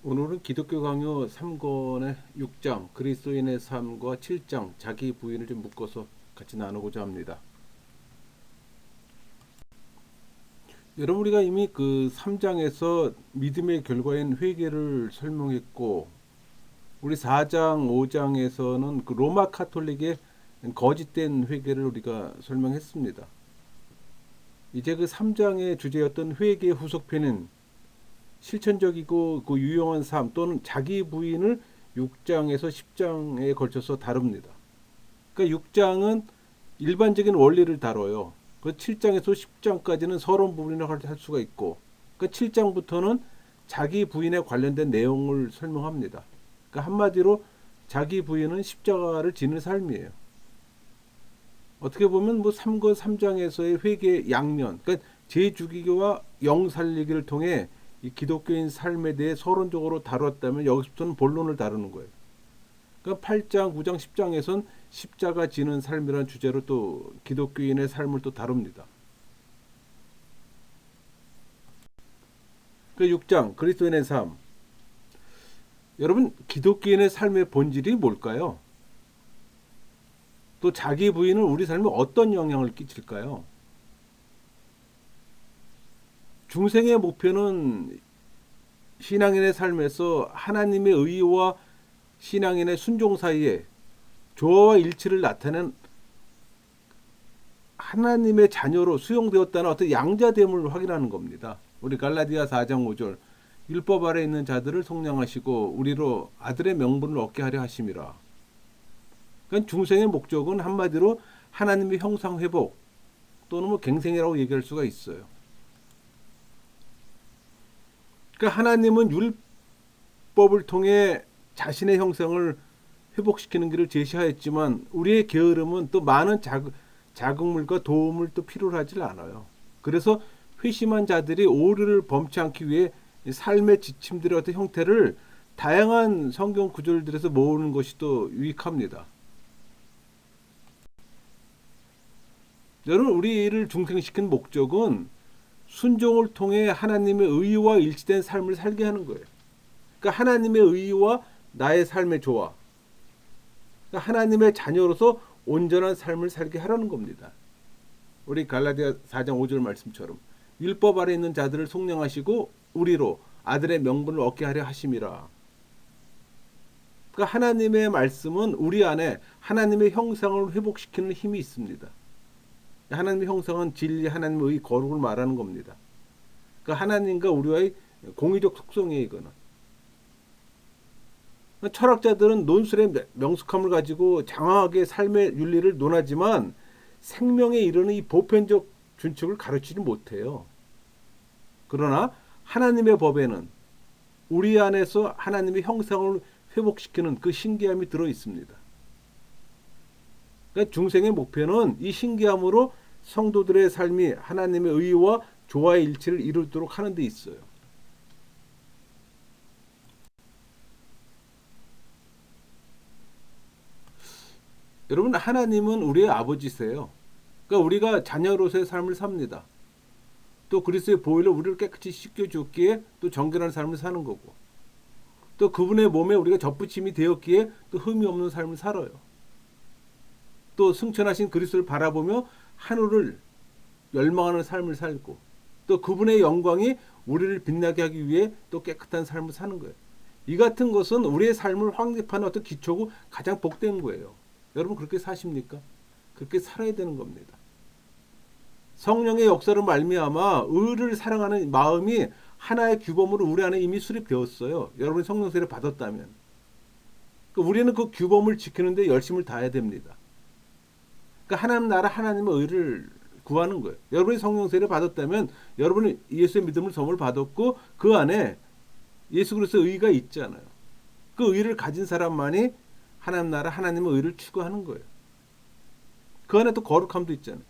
오늘은 기독교 강요 3권의 6장 그리스도인의 삶과 7장 자기 부인을 좀 묶어서 같이 나누고자 합니다. 여러분, 우리가 이미 그 3장에서 믿음의 결과인 회개를 설명했고, 우리 4장 5장에서는 그 로마 카톨릭의 거짓된 회개를 우리가 설명했습니다. 이제 그 3장의 주제였던 회개의 후속편인 실천적이고 그 유용한 삶 또는 자기 부인을 6장에서 10장에 걸쳐서 다룹니다. 그러니까 6장은 일반적인 원리를 다뤄요. 그 7장에서 10장까지는 서론 부분이라고 할 수가 있고, 그 7장부터는 자기 부인에 관련된 내용을 설명합니다. 그러니까 한마디로 자기 부인은 십자가를 지는 삶이에요. 어떻게 보면 뭐 3권 3장에서의 회개 양면, 그러니까 제주기교와 영살리기를 통해 이 기독교인 삶에 대해 서론적으로 다뤘다면 여기서부터는 본론을 다루는 거예요. 그러니까 8장, 9장, 10장에선 십자가 지는 삶이라는 주제로 또 기독교인의 삶을 또 다룹니다. 그 6장 그리스도인의 삶. 여러분, 기독교인의 삶의 본질이 뭘까요? 또 자기 부인은 우리 삶에 어떤 영향을 끼칠까요? 중생의 목표는 신앙인의 삶에서 하나님의 의와 신앙인의 순종 사이에 조화와 일치를 나타낸 하나님의 자녀로 수용되었다는 어떤 양자됨을 확인하는 겁니다. 우리 갈라디아 4장 5절 율법 아래 있는 자들을 속량하시고 우리로 아들의 명분을 얻게 하려 하심이라. 그러니까 중생의 목적은 한마디로 하나님의 형상 회복 또는 뭐 갱생이라고 얘기할 수가 있어요. 그러니까 하나님은 율법을 통해 자신의 형상을 회복시키는 길을 제시하였지만 우리의 게으름은 또 많은 자극물과 도움을 또 필요로 하질 않아요. 그래서 회심한 자들이 오류를 범치 않기 위해 삶의 지침들의 어떤 형태를 다양한 성경 구절들에서 모으는 것이 또 유익합니다. 여러분, 우리를 중생시킨 목적은 순종을 통해 하나님의 의와 일치된 삶을 살게 하는 거예요. 그러니까 하나님의 의와 나의 삶의 조화. 그러니까 하나님의 자녀로서 온전한 삶을 살게 하라는 겁니다. 우리 갈라디아 4장 5절 말씀처럼 율법 아래 있는 자들을 속량하시고 우리로 아들의 명분을 얻게 하려 하심이라. 그러니까 하나님의 말씀은 우리 안에 하나님의 형상을 회복시키는 힘이 있습니다. 하나님의 형상은 진리, 하나님의 의, 거룩을 말하는 겁니다. 그러니까 하나님과 우리와의 공의적 속성이에요, 이거는. 철학자들은 논술의 명숙함을 가지고 장황하게 삶의 윤리를 논하지만 생명에 이르는 이 보편적 준칙을 가르치지 못해요. 그러나 하나님의 법에는 우리 안에서 하나님의 형상을 회복시키는 그 신기함이 들어 있습니다. 그러니까 중생의 목표는 이 신기함으로 성도들의 삶이 하나님의 의와 조화의 일치를 이루도록 하는 데 있어요. 여러분, 하나님은 우리의 아버지세요. 그러니까 우리가 자녀로서의 삶을 삽니다. 또 그리스도의 보혈로 우리를 깨끗이 씻겨주었기에 또 정결한 삶을 사는 거고, 또 그분의 몸에 우리가 접붙임이 되었기에 또 흠이 없는 삶을 살아요. 또 승천하신 그리스도를 바라보며 하늘을 열망하는 삶을 살고, 또 그분의 영광이 우리를 빛나게 하기 위해 또 깨끗한 삶을 사는 거예요. 이 같은 것은 우리의 삶을 확립하는 어떤 기초고 가장 복된 거예요. 여러분, 그렇게 사십니까? 그렇게 살아야 되는 겁니다. 성령의 역사로 말미암아 의를 사랑하는 마음이 하나의 규범으로 우리 안에 이미 수립되었어요. 여러분이 성령 세례를 받았다면. 우리는 그 규범을 지키는 데 열심을 다해야 됩니다. 그러니까 하나님 나라 하나님의 의를 구하는 거예요. 여러분이 성령 세례를 받았다면 여러분이 예수의 믿음을 선물 받았고 그 안에 예수 그리스도의 의가 있잖아요. 그 의를 가진 사람만이 하나님 나라 하나님의 의를 추구하는 거예요. 그 안에 또 거룩함도 있잖아요.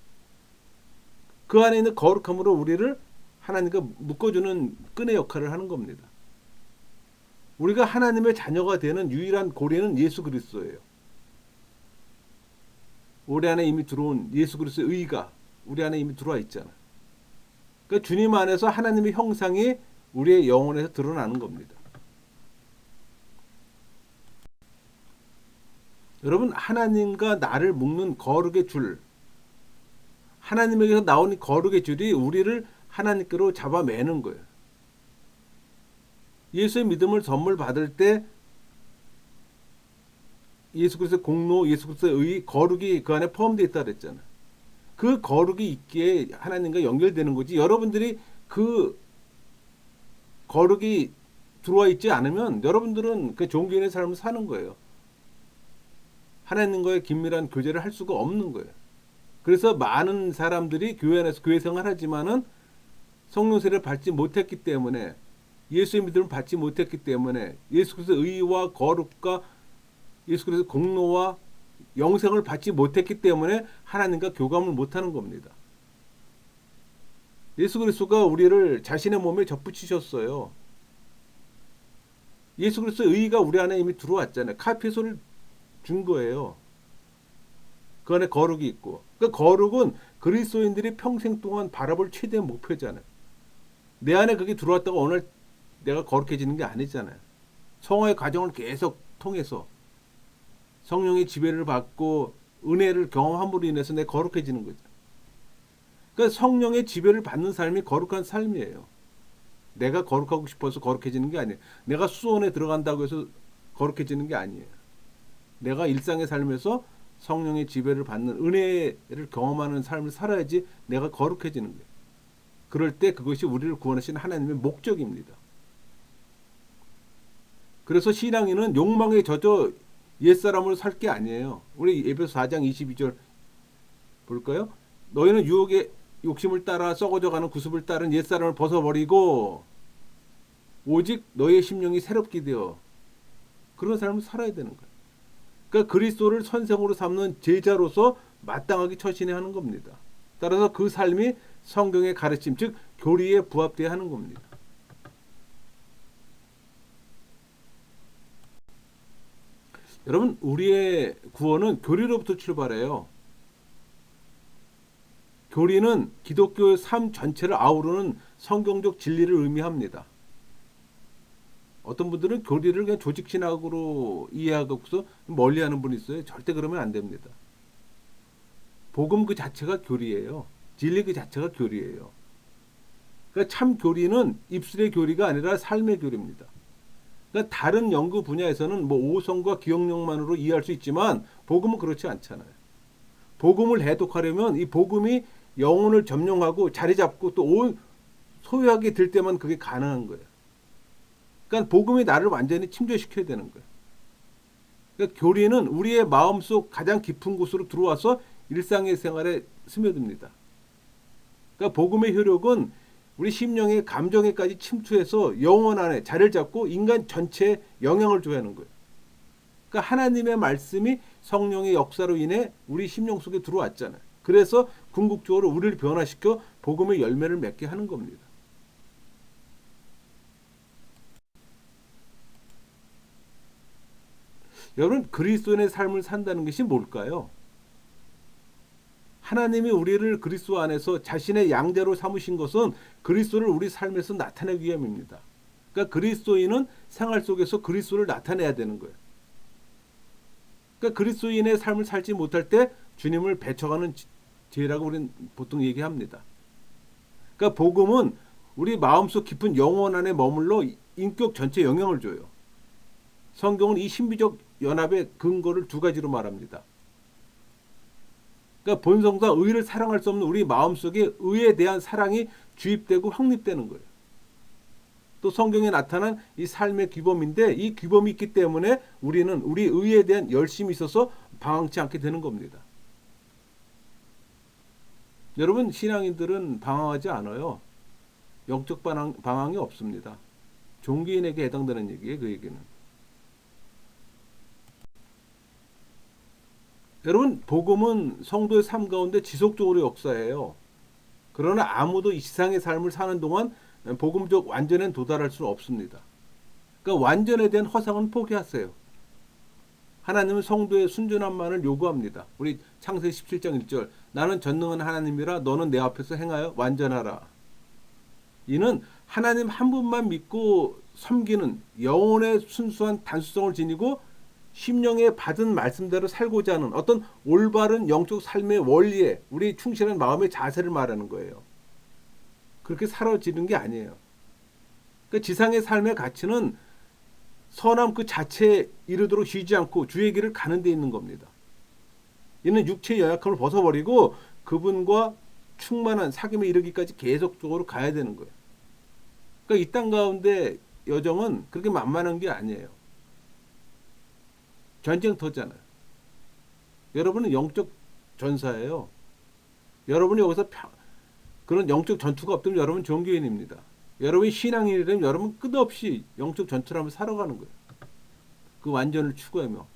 그 안에 있는 거룩함으로 우리를 하나님과 묶어주는 끈의 역할을 하는 겁니다. 우리가 하나님의 자녀가 되는 유일한 고리는 예수 그리스도예요. 우리 안에 이미 들어온 예수 그리스도의 의가 우리 안에 이미 들어와 있잖아요. 그러니까 주님 안에서 하나님의 형상이 우리의 영혼에서 드러나는 겁니다. 여러분, 하나님과 나를 묶는 거룩의 줄, 하나님에게서 나오는 거룩의 줄이 우리를 하나님께로 잡아매는 거예요. 예수의 믿음을 선물 받을 때 예수 그리스도의 공로, 예수 그리스도의 의, 거룩이 그 안에 포함되어 있다 그랬잖아요. 그 거룩이 있기에 하나님과 연결되는 거지. 여러분들이 그 거룩이 들어와 있지 않으면 여러분들은 그 종교인의 삶을 사는 거예요. 하나님과의 긴밀한 교제를 할 수가 없는 거예요. 그래서 많은 사람들이 교회 안에서 교회 생활하지만은 성령 세례를 받지 못했기 때문에, 예수의 믿음을 받지 못했기 때문에, 예수 그리스도의 의와 거룩과 예수 그리스도의 공로와 영생을 받지 못했기 때문에 하나님과 교감을 못하는 겁니다. 예수 그리스도가 우리를 자신의 몸에 접붙이셨어요. 예수 그리스도의 의가 우리 안에 이미 들어왔잖아요. 카피소를 준 거예요. 그 안에 거룩이 있고. 그 거룩은 그리스도인들이 평생 동안 바라볼 최대의 목표잖아요. 내 안에 그게 들어왔다고 오늘 내가 거룩해지는 게 아니잖아요. 성화의 과정을 계속 통해서 성령의 지배를 받고 은혜를 경험함으로 인해서 내가 거룩해지는 거죠. 그러니까 성령의 지배를 받는 삶이 거룩한 삶이에요. 내가 거룩하고 싶어서 거룩해지는 게 아니에요. 내가 수원에 들어간다고 해서 거룩해지는 게 아니에요. 내가 일상의 삶에서 성령의 지배를 받는 은혜를 경험하는 삶을 살아야지 내가 거룩해지는 거예요. 그럴 때 그것이 우리를 구원하시는 하나님의 목적입니다. 그래서 신앙인은 욕망에 젖어 옛사람으로 살 게 아니에요. 우리 에베소 4장 22절 볼까요? 너희는 유혹의 욕심을 따라 썩어져가는 구습을 따른 옛사람을 벗어버리고 오직 너희의 심령이 새롭게 되어, 그런 삶을 살아야 되는 거예요. 그러니까 그리스도를 선생으로 삼는 제자로서 마땅하게 처신해야 하는 겁니다. 따라서 그 삶이 성경의 가르침, 즉 교리에 부합되어야 하는 겁니다. 여러분, 우리의 구원은 교리로부터 출발해요. 교리는 기독교의 삶 전체를 아우르는 성경적 진리를 의미합니다. 어떤 분들은 교리를 그냥 조직신학으로 이해하고서 멀리하는 분이 있어요. 절대 그러면 안 됩니다. 복음 그 자체가 교리예요. 진리 그 자체가 교리예요. 그러니까 참 교리는 입술의 교리가 아니라 삶의 교리입니다. 그러니까 다른 연구 분야에서는 뭐 오성과 기억력만으로 이해할 수 있지만 복음은 그렇지 않잖아요. 복음을 해독하려면 이 복음이 영혼을 점령하고 자리 잡고 또 소유하게 될 때만 그게 가능한 거예요. 그러니까 복음이 나를 완전히 침투시켜야 되는 거예요. 그러니까 교리는 우리의 마음속 가장 깊은 곳으로 들어와서 일상의 생활에 스며듭니다. 그러니까 복음의 효력은 우리 심령의 감정에까지 침투해서 영혼 안에 자리를 잡고 인간 전체에 영향을 줘야 하는 거예요. 그러니까 하나님의 말씀이 성령의 역사로 인해 우리 심령 속에 들어왔잖아요. 그래서 궁극적으로 우리를 변화시켜 복음의 열매를 맺게 하는 겁니다. 여러분, 그리스도인의 삶을 산다는 것이 뭘까요? 하나님이 우리를 그리스도 안에서 자신의 양자로 삼으신 것은 그리스도를 우리 삶에서 나타내기 위함입니다. 그러니까 그리스도인은 생활 속에서 그리스도를 나타내야 되는 거예요. 그러니까 그리스도인의 삶을 살지 못할 때 주님을 배척하는 죄라고 우리는 보통 얘기합니다. 그러니까 복음은 우리 마음속 깊은 영혼 안에 머물러 인격 전체에 영향을 줘요. 성경은 이 신비적 연합의 근거를 두 가지로 말합니다. 그러니까 본성상 의를 사랑할 수 없는 우리 마음속에 의에 대한 사랑이 주입되고 확립되는 거예요. 또 성경에 나타난 이 삶의 규범인데 이 규범이 있기 때문에 우리는 우리 의에 대한 열심이 있어서 방황치 않게 되는 겁니다. 여러분, 신앙인들은 방황하지 않아요. 영적 방황이 없습니다. 종교인에게 해당되는 얘기예요, 그 얘기는. 여러분, 복음은 성도의 삶 가운데 지속적으로 역사해요. 그러나 아무도 이 세상의 삶을 사는 동안 복음적 완전에 도달할 수는 없습니다. 그러니까 완전에 대한 허상은 포기하세요. 하나님은 성도의 순전함만을 요구합니다. 우리 창세기 17장 1절, 나는 전능한 하나님이라 너는 내 앞에서 행하여 완전하라. 이는 하나님 한 분만 믿고 섬기는 영혼의 순수한 단수성을 지니고 심령에 받은 말씀대로 살고자 하는 어떤 올바른 영적 삶의 원리에 우리 충실한 마음의 자세를 말하는 거예요. 그렇게 사라지는 게 아니에요. 그러니까 지상의 삶의 가치는 선함 그 자체에 이르도록 쉬지 않고 주의 길을 가는 데 있는 겁니다. 이는 육체의 연약함을 벗어버리고 그분과 충만한 사귐에 이르기까지 계속적으로 가야 되는 거예요. 그러니까 이 땅 가운데 여정은 그렇게 만만한 게 아니에요. 전쟁터잖아요. 여러분은 영적 전사예요. 여러분이 여기서 그런 영적 전투가 없다면 여러분 종교인입니다. 여러분이 신앙인이라면 여러분 끝없이 영적 전투를 하면서 살아가는 거예요. 그 완전을 추구하며.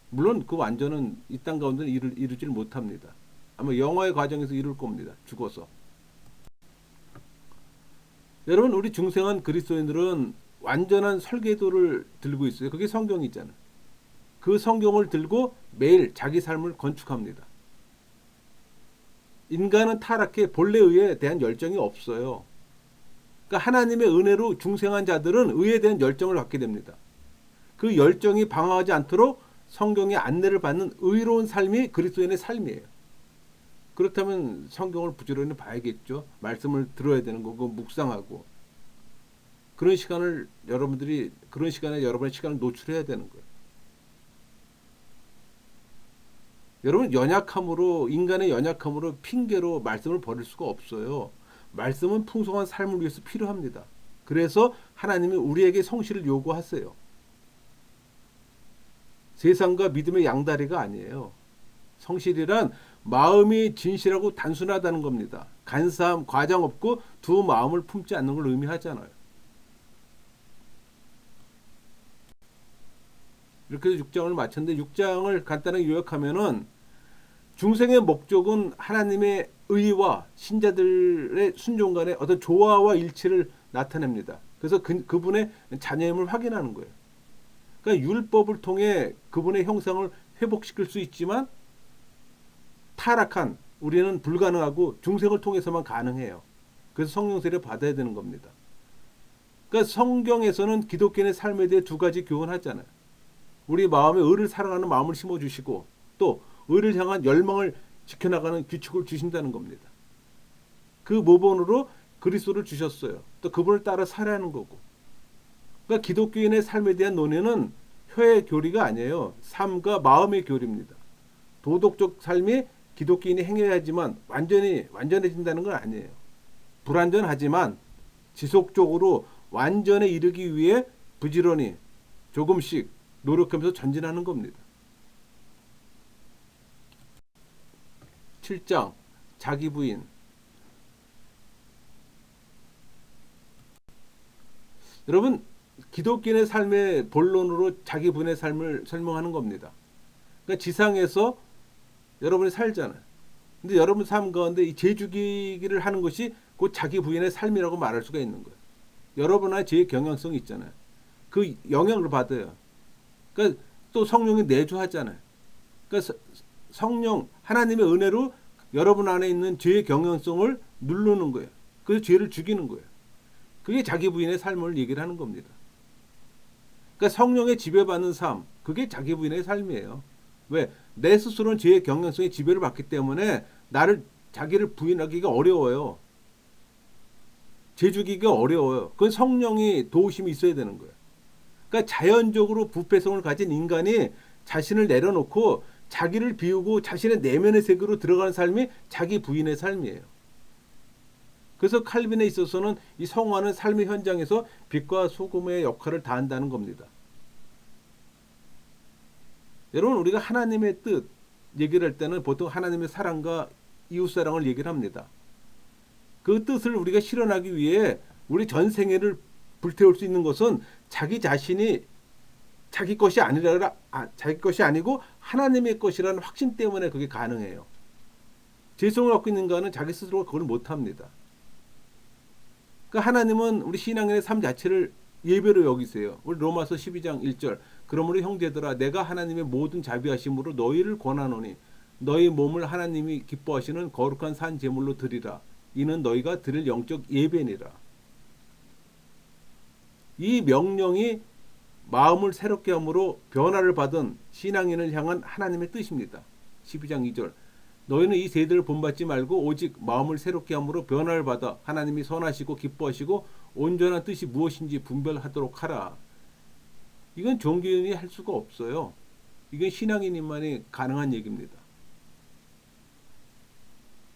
물론 그 완전은 이 땅 가운데는 이루질 못합니다. 아마 영화의 과정에서 이룰 겁니다. 죽어서. 여러분 우리 중생한 그리스도인들은 완전한 설계도를 들고 있어요. 그게 성경이 있잖아요. 그 성경을 들고 매일 자기 삶을 건축합니다. 인간은 타락해 본래 의에 대한 열정이 없어요. 그러니까 하나님의 은혜로 중생한 자들은 의에 대한 열정을 갖게 됩니다. 그 열정이 방황하지 않도록 성경의 안내를 받는 의로운 삶이 그리스도인의 삶이에요. 그렇다면 성경을 부지런히 봐야겠죠. 말씀을 들어야 되는 거고 묵상하고 그런 시간을 그런 시간에 여러분의 시간을 노출해야 되는 거예요. 여러분 인간의 연약함으로 핑계로 말씀을 버릴 수가 없어요. 말씀은 풍성한 삶을 위해서 필요합니다. 그래서 하나님이 우리에게 성실을 요구하세요. 세상과 믿음의 양다리가 아니에요. 성실이란 마음이 진실하고 단순하다는 겁니다. 간사함, 과장 없고 두 마음을 품지 않는 걸 의미하잖아요. 이렇게 해서 6장을 마쳤는데 6장을 간단하게 요약하면은 중생의 목적은 하나님의 의와 신자들의 순종 간의 어떤 조화와 일치를 나타냅니다. 그래서 그분의 자녀임을 확인하는 거예요. 그러니까 율법을 통해 그분의 형상을 회복시킬 수 있지만 타락한 우리는 불가능하고 중생을 통해서만 가능해요. 그래서 성령 세례를 받아야 되는 겁니다. 그러니까 성경에서는 기독교인의 삶에 대해 두 가지 교훈하잖아요. 우리 마음에 의를 사랑하는 마음을 심어주시고 또 의를 향한 열망을 지켜나가는 규칙을 주신다는 겁니다. 그 모본으로 그리스도를 주셨어요. 또 그분을 따라 살아야 하는 거고. 그러니까 기독교인의 삶에 대한 논의는 혀의 교리가 아니에요. 삶과 마음의 교리입니다. 도덕적 삶이 기독교인이 행해야지만 완전해진다는 건 아니에요. 불완전하지만 지속적으로 완전에 이르기 위해 부지런히 조금씩 노력하면서 전진하는 겁니다. 7장 자기 부인. 여러분 기독교인의 삶의 본론으로 자기 부인의 삶을 설명하는 겁니다. 그러니까 지상에서 여러분이 살잖아요. 근데 여러분 삶 가운데 이 죄 죽이기를 하는 것이 곧 자기 부인의 삶이라고 말할 수가 있는 거예요. 여러분 안에 죄의 경향성이 있잖아요. 그 영향을 받아요. 그러니까 또 성령이 내주하잖아요. 그러니까 성령 하나님의 은혜로 여러분 안에 있는 죄의 경향성을 누르는 거예요. 그래서 죄를 죽이는 거예요. 그게 자기 부인의 삶을 얘기를 하는 겁니다. 그러니까 성령의 지배받는 삶, 그게 자기 부인의 삶이에요. 왜? 내 스스로는 죄의 경향성에 지배를 받기 때문에 자기를 부인하기가 어려워요. 죄 죽이기가 어려워요. 그건 성령이 도우심이 있어야 되는 거예요. 그러니까 자연적으로 부패성을 가진 인간이 자신을 내려놓고 자기를 비우고 자신의 내면의 세계로 들어가는 삶이 자기 부인의 삶이에요. 그래서 칼빈에 있어서는 이 성화는 삶의 현장에서 빛과 소금의 역할을 다한다는 겁니다. 여러분 우리가 하나님의 뜻 얘기를 할 때는 보통 하나님의 사랑과 이웃사랑을 얘기를 합니다. 그 뜻을 우리가 실현하기 위해 우리 전생애를 불태울 수 있는 것은 자기 자신이 자기 것이 아니고 하나님의 것이라는 확신 때문에 그게 가능해요. 죄성을 갖고 있는 자는 자기 스스로가 그걸 못합니다. 그러니까 하나님은 우리 신앙인의 삶 자체를 예배로 여기세요. 우리 로마서 12장 1절 그러므로 형제들아 내가 하나님의 모든 자비하심으로 너희를 권하노니 너희 몸을 하나님이 기뻐하시는 거룩한 산 제물로 드리라. 이는 너희가 드릴 영적 예배니라. 이 명령이 마음을 새롭게 함으로 변화를 받은 신앙인을 향한 하나님의 뜻입니다. 12장 2절. 너희는 이 세대를 본받지 말고 오직 마음을 새롭게 함으로 변화를 받아 하나님이 선하시고 기뻐하시고 온전한 뜻이 무엇인지 분별하도록 하라. 이건 종교인이 할 수가 없어요. 이건 신앙인만이 가능한 얘기입니다.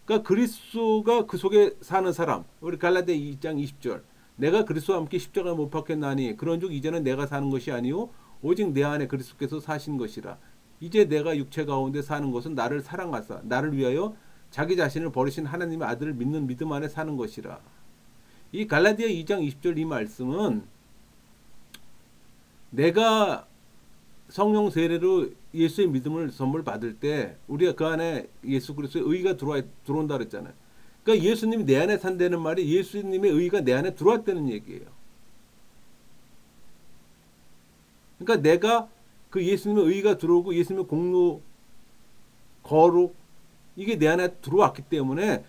그러니까 그리스도가 그 속에 사는 사람, 우리 갈라디아 2장 20절. 내가 그리스도와 함께 십자가에 못 박혔나니 그런즉 이제는 내가 사는 것이 아니요 오직 내 안에 그리스도께서 사신 것이라. 이제 내가 육체 가운데 사는 것은 나를 사랑하사 나를 위하여 자기 자신을 버리신 하나님의 아들을 믿는 믿음 안에 사는 것이라. 이 갈라디아 2장 20절 이 말씀은 내가 성령 세례로 예수의 믿음을 선물 받을 때 우리가 그 안에 예수 그리스도의 의가 들어온다 그랬잖아요. 그러니까 예수님이 내 안에 산다는 말이 예수님의 의가 내 안에 들어왔다는 얘기예요. 그러니까 내가 그 예수님의 의가 들어오고 예수님의 공로 거룩 이게 내 안에 들어왔기 때문에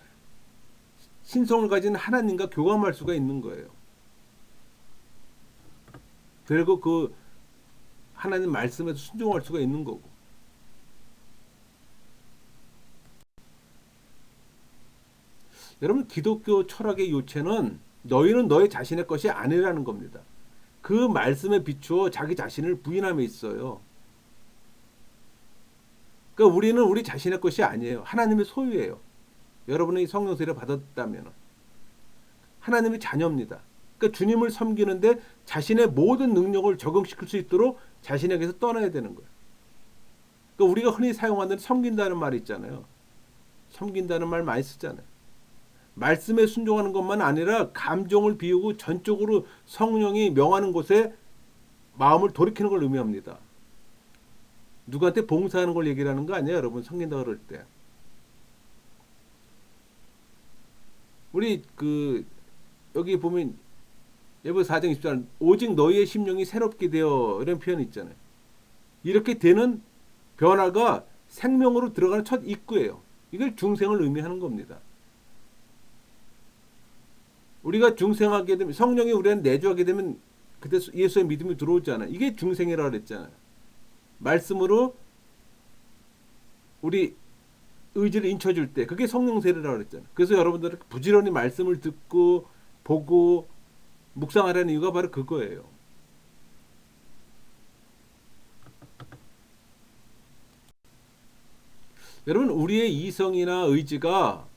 신성을 가진 하나님과 교감할 수가 있는 거예요. 그리고 그 하나님 말씀에서 순종할 수가 있는 거고. 여러분 기독교 철학의 요체는 너희는 너희 자신의 것이 아니라는 겁니다. 그 말씀에 비추어 자기 자신을 부인함에 있어요. 그러니까 우리는 우리 자신의 것이 아니에요. 하나님의 소유예요. 여러분이 성령 세례 받았다면 하나님의 자녀입니다. 그러니까 주님을 섬기는데 자신의 모든 능력을 적용시킬 수 있도록 자신에게서 떠나야 되는 거예요. 그러니까 우리가 흔히 사용하는 섬긴다는 말이 있잖아요. 섬긴다는 말 많이 쓰잖아요. 말씀에 순종하는 것만 아니라 감정을 비우고 전적으로 성령이 명하는 곳에 마음을 돌이키는 걸 의미합니다. 누구한테 봉사하는 걸 얘기를 하는 거 아니에요, 여러분. 섬긴다 그럴 때. 우리 여기 보면 에베소 4장 20절 오직 너희의 심령이 새롭게 되어 이런 표현이 있잖아요. 이렇게 되는 변화가 생명으로 들어가는 첫 입구예요. 이걸 중생을 의미하는 겁니다. 우리가 중생하게 되면 성령이 우리한테 내주하게 되면 그때 예수의 믿음이 들어오잖아요. 이게 중생이라고 그랬잖아요. 말씀으로 우리 의지를 인쳐줄 때 그게 성령 세례라고 그랬잖아요. 그래서 여러분들은 부지런히 말씀을 듣고 보고 묵상하라는 이유가 바로 그거예요. 여러분 우리의 이성이나 의지가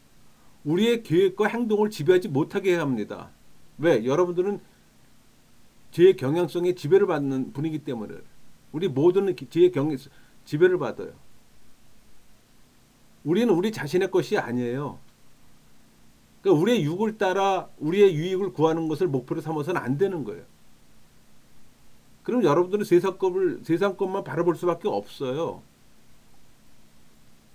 우리의 계획과 행동을 지배하지 못하게 해야 합니다. 왜? 여러분들은 죄의 경향성에 지배를 받는 분이기 때문에 우리 모두는 죄의 지배를 받아요. 우리는 우리 자신의 것이 아니에요. 그러니까 우리의 육을 따라 우리의 유익을 구하는 것을 목표로 삼아서는 안 되는 거예요. 그럼 여러분들은 세상 것만 바라볼 수밖에 없어요.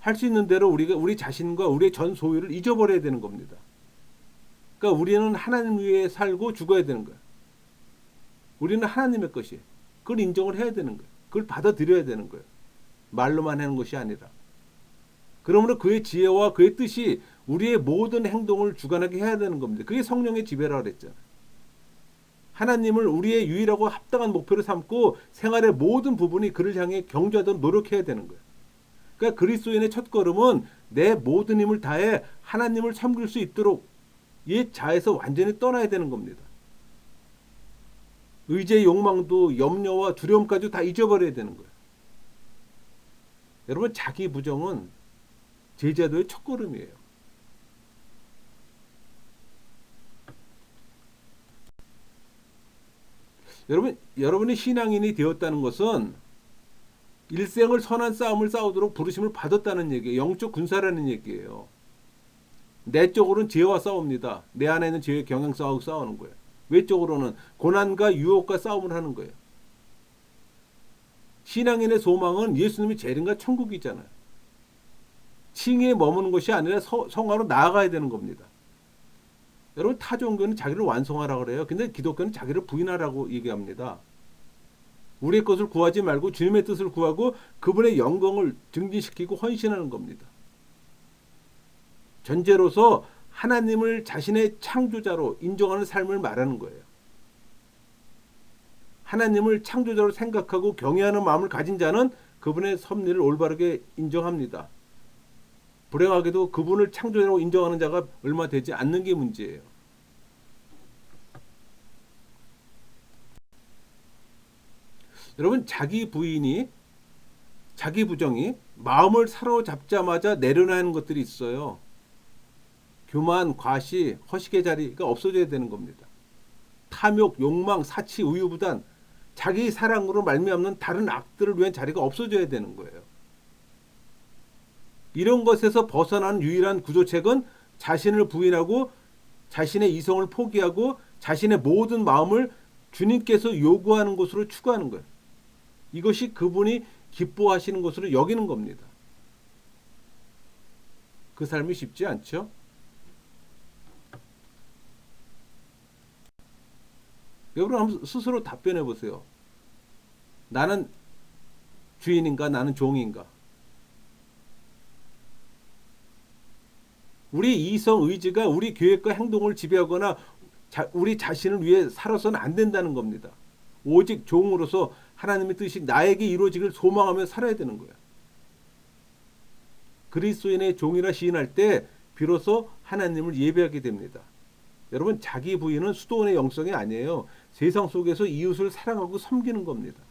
할 수 있는 대로 우리가 우리 자신과 우리의 전 소유를 잊어버려야 되는 겁니다. 그러니까 우리는 하나님 위에 살고 죽어야 되는 거예요. 우리는 하나님의 것이 그걸 인정을 해야 되는 거예요. 그걸 받아들여야 되는 거예요. 말로만 하는 것이 아니라. 그러므로 그의 지혜와 그의 뜻이 우리의 모든 행동을 주관하게 해야 되는 겁니다. 그게 성령의 지배라고 그랬잖아요. 하나님을 우리의 유일하고 합당한 목표로 삼고 생활의 모든 부분이 그를 향해 경주하도록 노력해야 되는 거예요. 그러니까 그리스도인의 첫걸음은 내 모든 힘을 다해 하나님을 섬길 수 있도록 옛 자에서 완전히 떠나야 되는 겁니다. 의지의 욕망도 염려와 두려움까지 다 잊어버려야 되는 거예요. 여러분 자기 부정은 제자도의 첫걸음이에요. 여러분이 신앙인이 되었다는 것은 일생을 선한 싸움을 싸우도록 부르심을 받았다는 얘기예요. 영적 군사라는 얘기예요. 내적으로는 죄와 싸웁니다. 내 안에 있는 죄의 경향성하고 싸우는 거예요. 외적으로는 고난과 유혹과 싸움을 하는 거예요. 신앙인의 소망은 예수님이 재림과 천국이잖아요. 칭의에 머무는 것이 아니라 성화로 나아가야 되는 겁니다. 여러분 타 종교는 자기를 완성하라고 그래요. 근데 기독교는 자기를 부인하라고 얘기합니다. 우리의 것을 구하지 말고 주님의 뜻을 구하고 그분의 영광을 증진시키고 헌신하는 겁니다. 전제로서 하나님을 자신의 창조자로 인정하는 삶을 말하는 거예요. 하나님을 창조자로 생각하고 경외하는 마음을 가진 자는 그분의 섭리를 올바르게 인정합니다. 불행하게도 그분을 창조자로 인정하는 자가 얼마 되지 않는 게 문제예요. 여러분, 자기 부정이 마음을 사로잡자마자 내려놓는 것들이 있어요. 교만, 과시, 허식의 자리가 없어져야 되는 겁니다. 탐욕, 욕망, 사치, 우유부단, 자기 사랑으로 말미암는 다른 악들을 위한 자리가 없어져야 되는 거예요. 이런 것에서 벗어나는 유일한 구조책은 자신을 부인하고 자신의 이성을 포기하고 자신의 모든 마음을 주님께서 요구하는 것으로 추구하는 거예요. 이것이 그분이 기뻐하시는 것으로 여기는 겁니다. 그 삶이 쉽지 않죠? 여러분 한번 스스로 답변해 보세요. 나는 주인인가? 나는 종인가? 우리 이성 의지가 우리 계획과 행동을 지배하거나 우리 자신을 위해 살아서는 안 된다는 겁니다. 오직 종으로서 하나님의 뜻이 나에게 이루어지길 소망하며 살아야 되는 거예요. 그리스도인의 종이라 시인할 때 비로소 하나님을 예배하게 됩니다. 여러분, 자기 부인은 수도원의 영성이 아니에요. 세상 속에서 이웃을 사랑하고 섬기는 겁니다.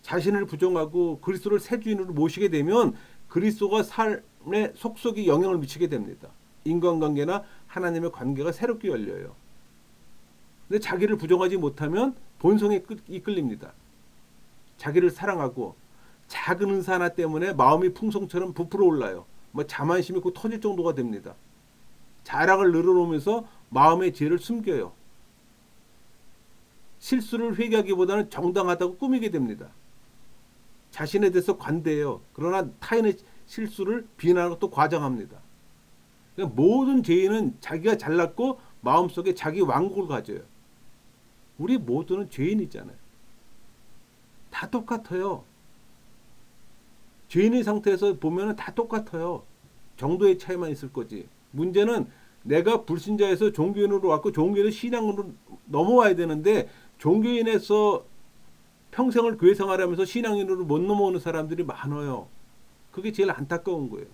자신을 부정하고 그리스도를 새 주인으로 모시게 되면 그리스도가 삶의 속속에 영향을 미치게 됩니다. 인간관계나 하나님의 관계가 새롭게 열려요. 근데 자기를 부정하지 못하면 본성에 이끌립니다. 자기를 사랑하고 작은 은사 하나 때문에 마음이 풍성처럼 부풀어 올라요. 자만심이 곧 터질 정도가 됩니다. 자랑을 늘어놓으면서 마음의 죄를 숨겨요. 실수를 회개하기보다는 정당하다고 꾸미게 됩니다. 자신에 대해서 관대해요. 그러나 타인의 실수를 비난하고 또 과장합니다. 그러니까 모든 죄인은 자기가 잘났고 마음속에 자기 왕국을 가져요. 우리 모두는 죄인이잖아요. 다 똑같아요. 죄인의 상태에서 보면 다 똑같아요. 정도의 차이만 있을 거지. 문제는 내가 불신자에서 종교인으로 왔고 종교인에서 신앙으로 넘어와야 되는데 종교인에서 평생을 교회 생활하면서 신앙인으로 못 넘어오는 사람들이 많아요. 그게 제일 안타까운 거예요.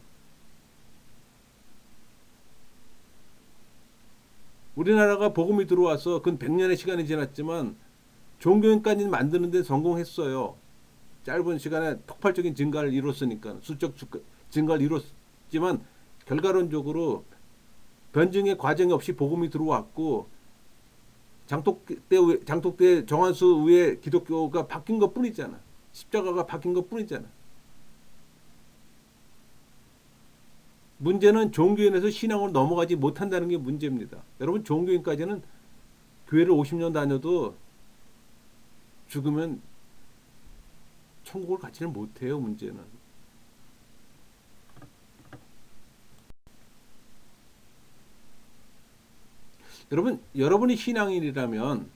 우리나라가 복음이 들어와서 근 100년의 시간이 지났지만 종교인까지 만드는 데 성공했어요. 짧은 시간에 폭발적인 증가를 이뤘으니까 수적 증가를 이뤘지만 결과론적으로 변증의 과정이 없이 복음이 들어왔고 장독대 정한수 위에 기독교가 바뀐 것 뿐이잖아. 십자가가 바뀐 것 뿐이잖아. 문제는 종교인에서 신앙으로 넘어가지 못한다는 게 문제입니다. 여러분, 종교인까지는 교회를 50년 다녀도 죽으면 천국을 가지는 못해요. 문제는. 여러분이 신앙인이라면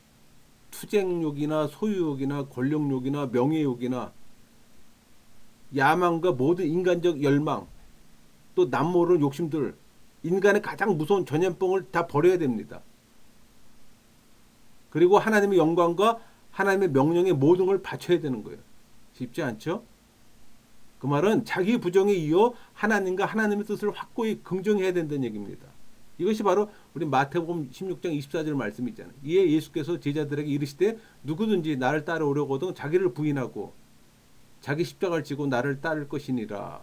투쟁욕이나 소유욕이나 권력욕이나 명예욕이나 야망과 모든 인간적 열망 또 남모르는 욕심들, 인간의 가장 무서운 전염병을 다 버려야 됩니다. 그리고 하나님의 영광과 하나님의 명령에 모든 걸 바쳐야 되는 거예요. 쉽지 않죠? 그 말은 자기 부정에 이어 하나님과 하나님의 뜻을 확고히 긍정해야 된다는 얘기입니다. 이것이 바로 우리 마태복음 16장 24절 말씀이잖아요. 이에 예수께서 제자들에게 이르시되 누구든지 나를 따라오려거든 자기를 부인하고 자기 십자가를 지고 나를 따를 것이니라.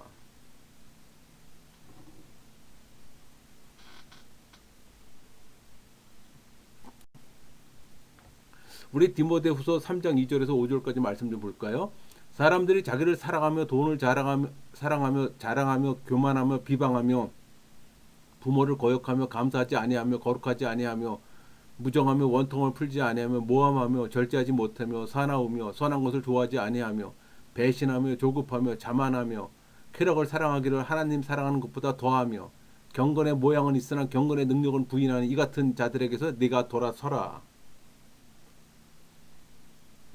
우리 디모데후서 3장 2절에서 5절까지 말씀 좀 볼까요? 사람들이 자기를 사랑하며 돈을 자랑하며 교만하며 비방하며 부모를 거역하며 감사하지 아니하며 거룩하지 아니하며 무정하며 원통을 풀지 아니하며 모함하며 절제하지 못하며 사나우며 선한 것을 좋아하지 아니하며 배신하며 조급하며 자만하며 쾌락을 사랑하기를 하나님 사랑하는 것보다 더하며 경건의 모양은 있으나 경건의 능력은 부인하는 이 같은 자들에게서 네가 돌아서라.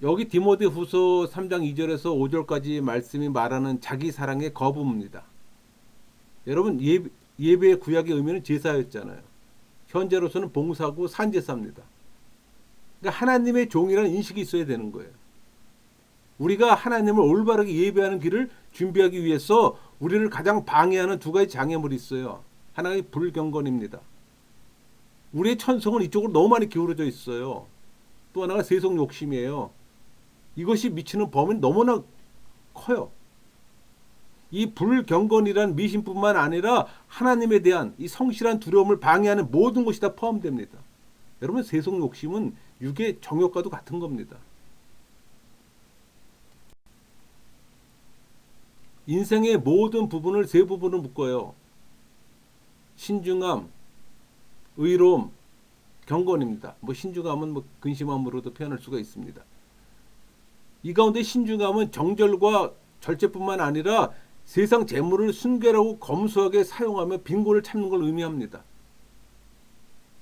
여기 디모데후서 3장 2절에서 5절까지 말씀이 말하는 자기 사랑의 거부입니다. 여러분, 예배의 구약의 의미는 제사였잖아요. 현재로서는 봉사고 산제사입니다. 그러니까 하나님의 종이라는 인식이 있어야 되는 거예요. 우리가 하나님을 올바르게 예배하는 길을 준비하기 위해서 우리를 가장 방해하는 두 가지 장애물이 있어요. 하나가 불경건입니다. 우리의 천성은 이쪽으로 너무 많이 기울어져 있어요. 또 하나가 세속 욕심이에요. 이것이 미치는 범위는 너무나 커요. 이 불경건이란 미신뿐만 아니라 하나님에 대한 이 성실한 두려움을 방해하는 모든 것이 다 포함됩니다. 여러분, 세속 욕심은 육의 정욕과도 같은 겁니다. 인생의 모든 부분을 세 부분으로 묶어요. 신중함, 의로움, 경건입니다. 신중함은 근심함으로도 표현할 수가 있습니다. 이 가운데 신중함은 정절과 절제뿐만 아니라 세상 재물을 순결하고 검소하게 사용하며 빈곤을 참는 걸 의미합니다.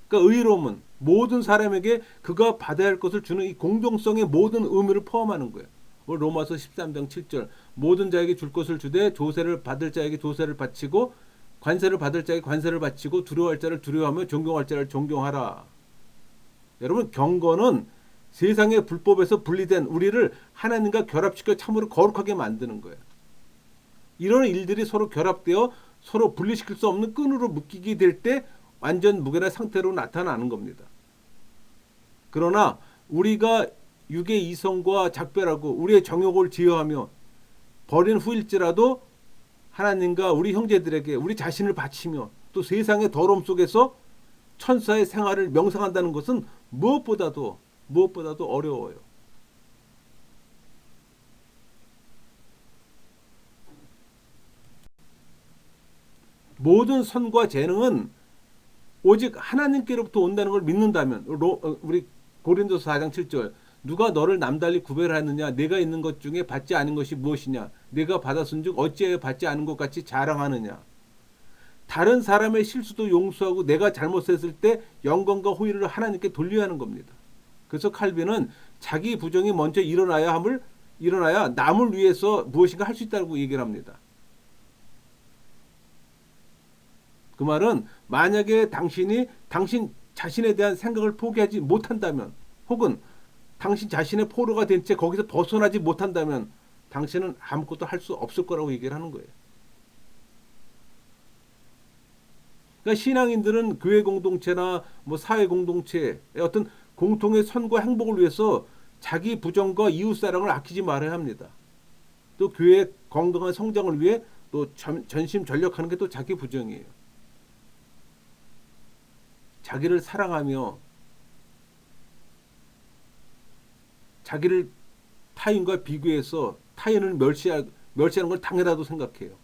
그러니까 의로움은 모든 사람에게 그가 받아야 할 것을 주는 이 공정성의 모든 의미를 포함하는 거예요. 로마서 13장 7절 모든 자에게 줄 것을 주되 조세를 받을 자에게 조세를 바치고 관세를 받을 자에게 관세를 바치고 두려워할 자를 두려워하며 존경할 자를 존경하라. 여러분, 경건은 세상의 불법에서 분리된 우리를 하나님과 결합시켜 참으로 거룩하게 만드는 거예요. 이런 일들이 서로 결합되어 서로 분리시킬 수 없는 끈으로 묶이게 될 때 완전 무결한 상태로 나타나는 겁니다. 그러나 우리가 육의 이성과 작별하고 우리의 정욕을 제어하며 버린 후일지라도 하나님과 우리 형제들에게 우리 자신을 바치며 또 세상의 더러움 속에서 천사의 생활을 명상한다는 것은 무엇보다도 어려워요. 모든 선과 재능은 오직 하나님께로부터 온다는 걸 믿는다면 우리 고린도서 4장 7절 누가 너를 남달리 구별하느냐 내가 있는 것 중에 받지 않은 것이 무엇이냐 내가 받았은즉 어찌하여 받지 않은 것 같이 자랑하느냐. 다른 사람의 실수도 용서하고 내가 잘못했을 때 영광과 호의를 하나님께 돌려야 하는 겁니다. 그래서 칼빈은 자기 부정이 먼저 일어나야 남을 위해서 무엇인가 할 수 있다고 얘기를 합니다. 그 말은 만약에 당신 자신에 대한 생각을 포기하지 못한다면 혹은 당신 자신의 포로가 된 채 거기서 벗어나지 못한다면 당신은 아무것도 할 수 없을 거라고 얘기를 하는 거예요. 그러니까 신앙인들은 교회 공동체나 사회 공동체의 어떤 공통의 선과 행복을 위해서 자기 부정과 이웃 사랑을 아끼지 말아야 합니다. 또 교회의 건강한 성장을 위해 또 전심전력하는 게 또 자기 부정이에요. 자기를 사랑하며 자기를 타인과 비교해서 타인을 멸시하는 걸 당연하다고 생각해요.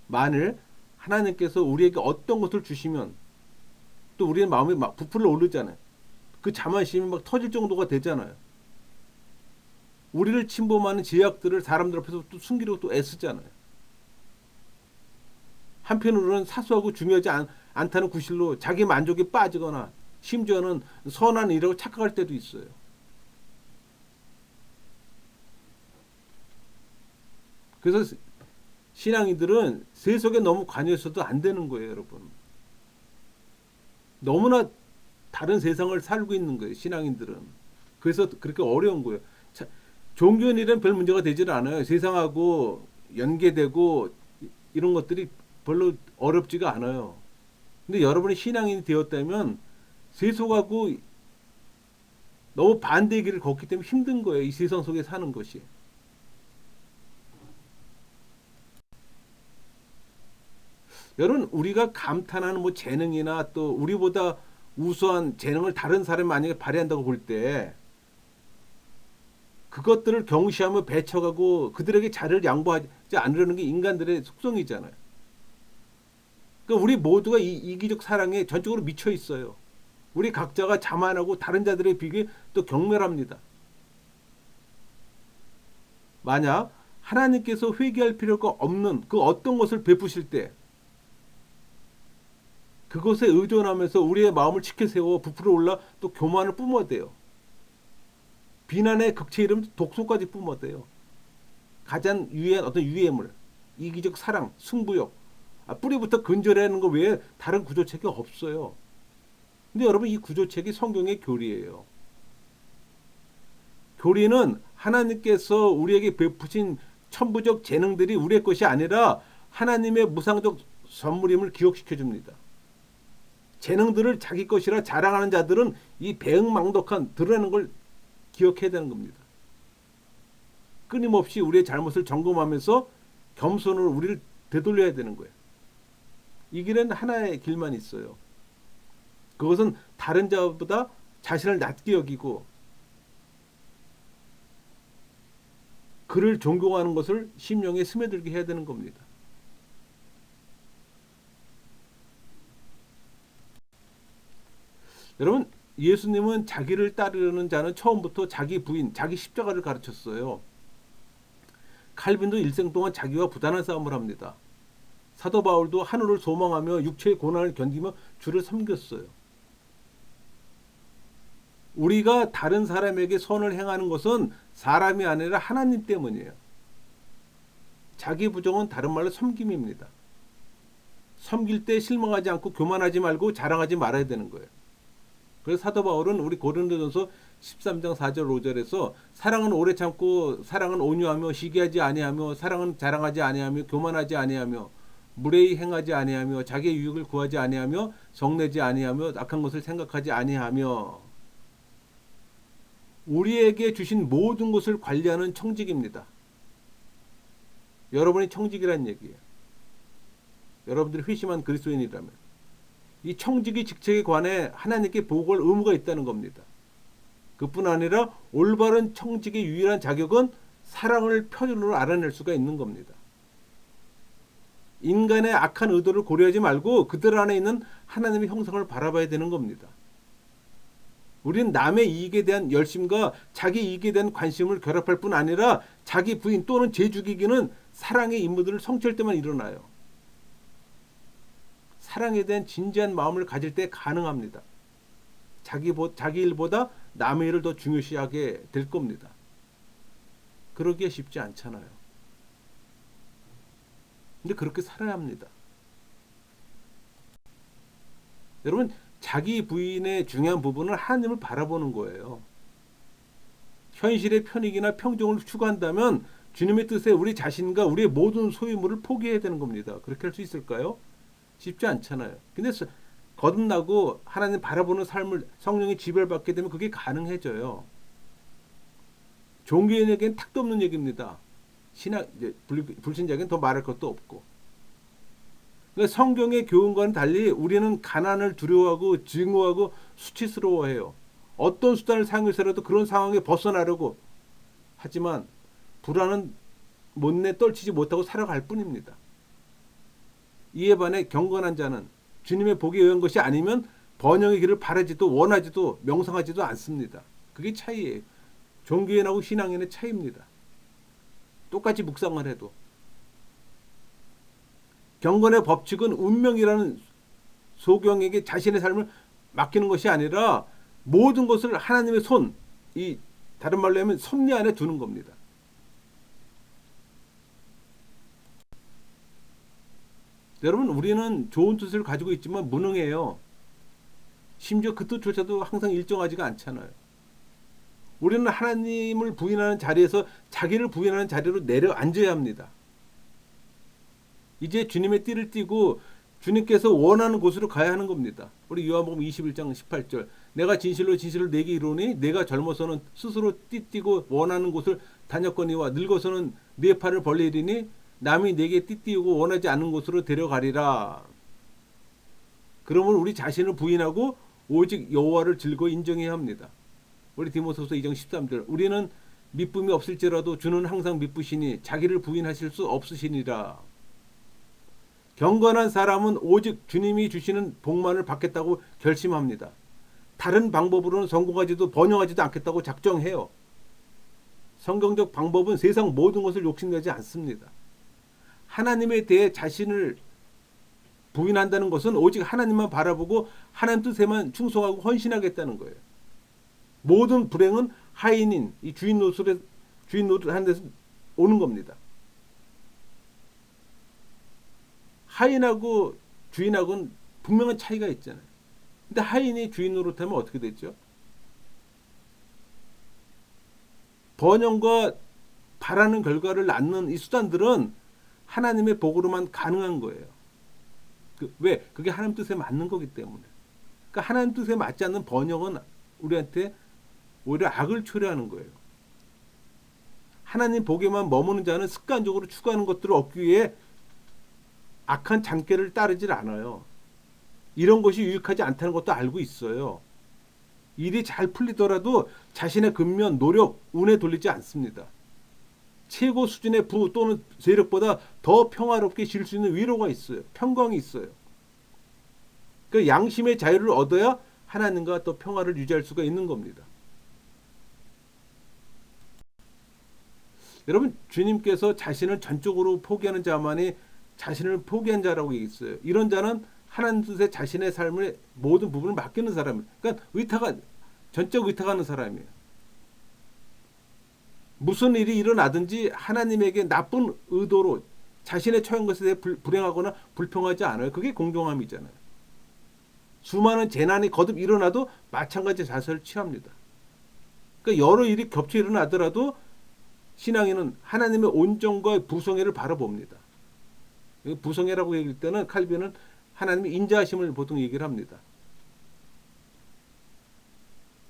만일 하나님께서 우리에게 어떤 것을 주시면 또 우리의 마음이 막 부풀어 오르잖아요. 그 자만심이 막 터질 정도가 되잖아요. 우리를 침범하는 제약들을 사람들 앞에서 또 숨기려고 또 애쓰잖아요. 한편으로는 사소하고 중요하지 않다는 구실로 자기 만족에 빠지거나 심지어는 선한 일이라고 착각할 때도 있어요. 그래서 신앙인들은 세속에 너무 관여해서도 안 되는 거예요, 여러분. 너무나 다른 세상을 살고 있는 거예요, 신앙인들은. 그래서 그렇게 어려운 거예요. 종교인 일은 별 문제가 되질 않아요. 세상하고 연계되고 이런 것들이 별로 어렵지가 않아요. 근데 여러분이 신앙인이 되었다면 세속하고 너무 반대의 길을 걷기 때문에 힘든 거예요. 이 세상 속에 사는 것이. 여러분, 우리가 감탄하는 재능이나 또 우리보다 우수한 재능을 다른 사람이 만약에 발휘한다고 볼 때 그것들을 경시하며 배척하고 그들에게 자리를 양보하지 않으려는 게 인간들의 속성이잖아요. 그러니까 우리 모두가 이 이기적 사랑에 전적으로 미쳐 있어요. 우리 각자가 자만하고 다른 자들에 비교해 또 경멸합니다. 만약 하나님께서 회개할 필요가 없는 그 어떤 것을 베푸실 때 그것에 의존하면서 우리의 마음을 치켜세워 부풀어 올라 또 교만을 뿜어대요. 비난의 극치에 이르면 독소까지 뿜어대요. 가장 유해한 어떤 유해물, 이기적 사랑, 승부욕, 뿌리부터 근절하는 것 외에 다른 구조책이 없어요. 근데 여러분, 이 구조책이 성경의 교리예요. 교리는 하나님께서 우리에게 베푸신 천부적 재능들이 우리의 것이 아니라 하나님의 무상적 선물임을 기억시켜 줍니다. 재능들을 자기 것이라 자랑하는 자들은 이 배응망덕한 드러내는 걸 기억해야 되는 겁니다. 끊임없이 우리의 잘못을 점검하면서 겸손으로 우리를 되돌려야 되는 거예요. 이 길에는 하나의 길만 있어요. 그것은 다른 자보다 자신을 낮게 여기고 그를 존경하는 것을 심령에 스며들게 해야 되는 겁니다. 여러분, 예수님은 자기를 따르는 자는 처음부터 자기 부인, 자기 십자가를 가르쳤어요. 칼빈도 일생 동안 자기와 부단한 싸움을 합니다. 사도 바울도 하늘을 소망하며 육체의 고난을 견디며 주를 섬겼어요. 우리가 다른 사람에게 선을 행하는 것은 사람이 아니라 하나님 때문이에요. 자기 부정은 다른 말로 섬김입니다. 섬길 때 실망하지 않고 교만하지 말고 자랑하지 말아야 되는 거예요. 그래서 사도 바울은 우리 고린도전서 13장 4절 5절에서 사랑은 오래 참고 사랑은 온유하며 시기하지 아니하며 사랑은 자랑하지 아니하며 교만하지 아니하며 무례히 행하지 아니하며 자기의 유익을 구하지 아니하며 성내지 아니하며 악한 것을 생각하지 아니하며 우리에게 주신 모든 것을 관리하는 청직입니다. 여러분이 청직이란 얘기예요. 여러분들이 회심한 그리스도인이라면 이 청직의 직책에 관해 하나님께 보고할 의무가 있다는 겁니다. 그뿐 아니라 올바른 청직의 유일한 자격은 사랑을 표준으로 알아낼 수가 있는 겁니다. 인간의 악한 의도를 고려하지 말고 그들 안에 있는 하나님의 형상을 바라봐야 되는 겁니다. 우리는 남의 이익에 대한 열심과 자기 이익에 대한 관심을 결합할 뿐 아니라 자기 부인 또는 제 죽이기는 사랑의 임무들을 성취할 때만 일어나요. 사랑에 대한 진지한 마음을 가질 때 가능합니다. 자기 일보다 남의 일을 더 중요시하게 될 겁니다. 그러기에 쉽지 않잖아요. 근데 그렇게 살아야 합니다. 여러분, 자기 부인의 중요한 부분은 하나님을 바라보는 거예요. 현실의 편익이나 평정을 추구한다면 주님의 뜻에 우리 자신과 우리의 모든 소유물을 포기해야 되는 겁니다. 그렇게 할 수 있을까요? 쉽지 않잖아요. 근데 거듭나고 하나님 바라보는 삶을 성령의 지배를 받게 되면 그게 가능해져요. 종교인에게는 탁도 없는 얘기입니다. 불신자에게는 더 말할 것도 없고. 그러니까 성경의 교훈과는 달리 우리는 가난을 두려워하고 증오하고 수치스러워해요. 어떤 수단을 사용해서라도 그런 상황에 벗어나려고 하지만 불안은 못내 떨치지 못하고 살아갈 뿐입니다. 이에 반해 경건한 자는 주님의 복에 의한 것이 아니면 번영의 길을 바라지도 원하지도 명상하지도 않습니다. 그게 차이예요. 종교인하고 신앙인의 차이입니다. 똑같이 묵상을 해도. 경건의 법칙은 운명이라는 소경에게 자신의 삶을 맡기는 것이 아니라 모든 것을 하나님의 손, 다른 말로 하면 섭리 안에 두는 겁니다. 여러분, 우리는 좋은 뜻을 가지고 있지만 무능해요. 심지어 그 뜻조차도 항상 일정하지가 않잖아요. 우리는 하나님을 부인하는 자리에서 자기를 부인하는 자리로 내려앉아야 합니다. 이제 주님의 띠를 띠고 주님께서 원하는 곳으로 가야 하는 겁니다. 우리 요한복음 21장 18절 내가 진실로 진실로 내게 이르노니 내가 젊어서는 스스로 띠띠고 원하는 곳을 다녔거니와 늙어서는 네 팔을 벌리리니 남이 내게 띠띠우고 원하지 않는 곳으로 데려가리라. 그러면 우리 자신을 부인하고 오직 여호와를 즐거이 인정해야 합니다. 우리 디모데후서 2장 13절 우리는 미쁨이 없을지라도 주는 항상 미쁘시니 자기를 부인하실 수 없으시니라. 경건한 사람은 오직 주님이 주시는 복만을 받겠다고 결심합니다. 다른 방법으로는 성공하지도 번영하지도 않겠다고 작정해요. 성경적 방법은 세상 모든 것을 욕심내지 않습니다. 하나님에 대해 자신을 부인한다는 것은 오직 하나님만 바라보고 하나님 뜻에만 충성하고 헌신하겠다는 거예요. 모든 불행은 하인인 이 주인 노릇하는 데서 오는 겁니다. 하인하고 주인하고는 분명한 차이가 있잖아요. 근데 하인이 주인 노릇하면 어떻게 되죠? 번영과 바라는 결과를 낳는 이 수단들은 하나님의 복으로만 가능한 거예요. 왜? 그게 하나님 뜻에 맞는 거기 때문에. 그러니까 하나님 뜻에 맞지 않는 번영은 우리한테 오히려 악을 초래하는 거예요. 하나님 복에만 머무는 자는 습관적으로 추구하는 것들을 얻기 위해 악한 장깨를 따르질 않아요. 이런 것이 유익하지 않다는 것도 알고 있어요. 일이 잘 풀리더라도 자신의 근면, 노력, 운에 돌리지 않습니다. 최고 수준의 부 또는 세력보다 더 평화롭게 질 수 있는 위로가 있어요. 평강이 있어요. 그 양심의 자유를 얻어야 하나님과 또 평화를 유지할 수가 있는 겁니다. 여러분, 주님께서 자신을 전적으로 포기하는 자만이 자신을 포기한 자라고 얘기했어요. 이런 자는 하나님 뜻에 자신의 삶의 모든 부분을 맡기는 사람이에요. 그러니까 전적 의탁하는 사람이에요. 무슨 일이 일어나든지 하나님에게 나쁜 의도로 자신의 처한 것에 대해 불행하거나 불평하지 않아요. 그게 공정함이잖아요. 수많은 재난이 거듭 일어나도 마찬가지 자세를 취합니다. 그러니까 여러 일이 겹쳐 일어나더라도 신앙인은 하나님의 온정과 부성애를 바라봅니다. 부성애라고 얘기할 때는 칼빈은 하나님의 인자하심을 보통 얘기를 합니다.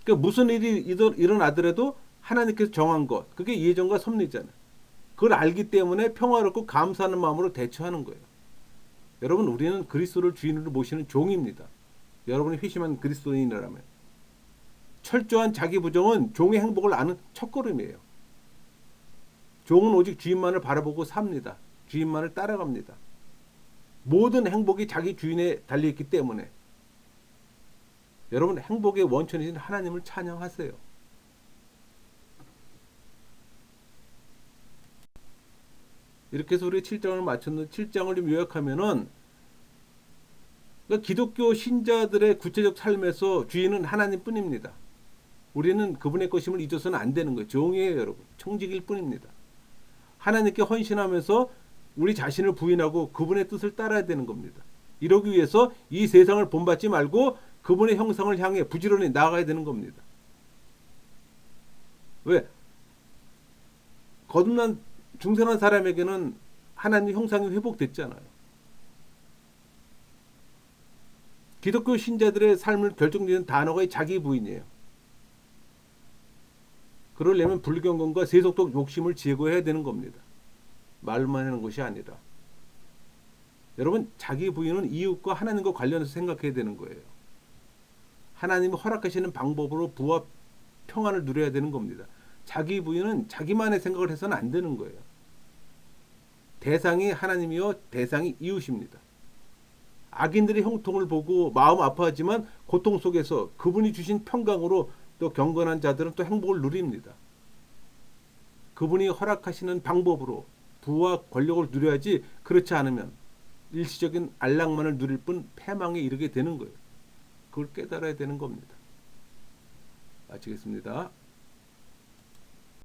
그러니까 무슨 일이 일어나더라도 하나님께서 정한 것, 그게 예정과 섭리잖아요. 그걸 알기 때문에 평화롭고 감사하는 마음으로 대처하는 거예요. 여러분, 우리는 그리스도를 주인으로 모시는 종입니다. 여러분이 회심한 그리스도인이라면 철저한 자기 부정은 종의 행복을 아는 첫걸음이에요. 종은 오직 주인만을 바라보고 삽니다. 주인만을 따라갑니다. 모든 행복이 자기 주인에 달려있기 때문에 여러분, 행복의 원천이신 하나님을 찬양하세요. 이렇게 해서 우리 7장을 마쳤는데 7장을 좀 요약하면은 그러니까 기독교 신자들의 구체적 삶에서 주인은 하나님뿐입니다. 우리는 그분의 것임을 잊어서는 안 되는 거예요. 종이에요, 여러분. 청직일 뿐입니다. 하나님께 헌신하면서 우리 자신을 부인하고 그분의 뜻을 따라야 되는 겁니다. 이러기 위해서 이 세상을 본받지 말고 그분의 형상을 향해 부지런히 나아가야 되는 겁니다. 왜? 거듭난 중생한 사람에게는 하나님 형상이 회복됐잖아요. 기독교 신자들의 삶을 결정짓는 단어가 자기 부인이에요. 그러려면 불경건과 세속적 욕심을 제거해야 되는 겁니다. 말만 하는 것이 아니라. 여러분, 자기 부인은 이웃과 하나님과 관련해서 생각해야 되는 거예요. 하나님이 허락하시는 방법으로 부와 평안을 누려야 되는 겁니다. 자기 부인은 자기만의 생각을 해서는 안 되는 거예요. 대상이 하나님이요, 대상이 이웃입니다. 악인들의 형통을 보고 마음 아파하지만 고통 속에서 그분이 주신 평강으로 또 경건한 자들은 또 행복을 누립니다. 그분이 허락하시는 방법으로 부와 권력을 누려야지, 그렇지 않으면 일시적인 안락만을 누릴 뿐 패망에 이르게 되는 거예요. 그걸 깨달아야 되는 겁니다. 마치겠습니다.